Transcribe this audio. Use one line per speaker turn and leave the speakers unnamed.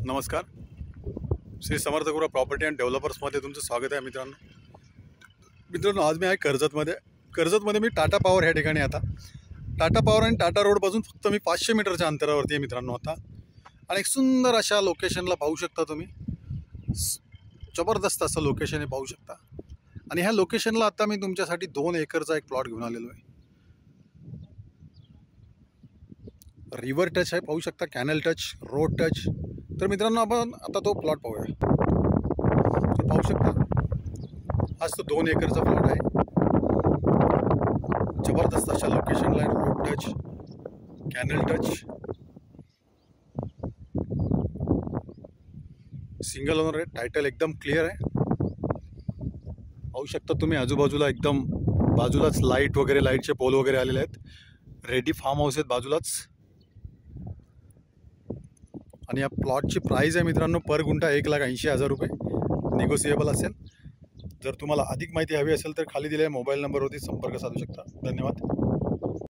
नमस्कार. श्री समर्थ गुरु property and डेव्हलपर्समध्ये तुमचं स्वागत आहे मित्रांनो. आज मी आहे कर्जतमध्ये मी टाटा पॉवर ह्या ठिकाणी. आता टाटा पॉवर आणि टाटा रोडपासून फक्त मी 500 मीटरच्या अंतरावरती आहे मित्रांनो आता. आणि एक सुंदर अशा लोकेशनला पाहू शकता तुम्ही. जबरदस्त असं लोकेशन हे पाहू शकता. आणि ह्या लोकेशनला आता मी तुमच्यासाठी 2 एकरचा एक प्लॉट घेऊन आलेलो आहे. रिव्हर टच आहे, पाहू शकता, कॅनल टच, रोड टच. तर मित्रांनो आपण आता तो प्लॉट पाहूया. तर पाहू शकता आज तो 2 एकरचा प्लॉट आहे. जबरदस्त अशा लोकेशनला आहे. Road touch, canal touch, single owner आहे. टायटल एकदम क्लिअर आहे. पाहू शकता तुम्ही आजूबाजूला एकदम बाजूलाच लाईट वगैरे, लाईटचे पोल वगैरे आलेले आहेत. रेडी फार्म हाऊस आहेत बाजूलाच. आणि या प्लॉटची प्राईस आहे मित्रांनो पर गुंठा 1,80,000 रुपये. निगोसिएबल असेल. जर तुम्हाला अधिक माहिती हवी असेल तर खाली दिलेल्या मोबाईल नंबरवरती संपर्क साधू शकता. धन्यवाद.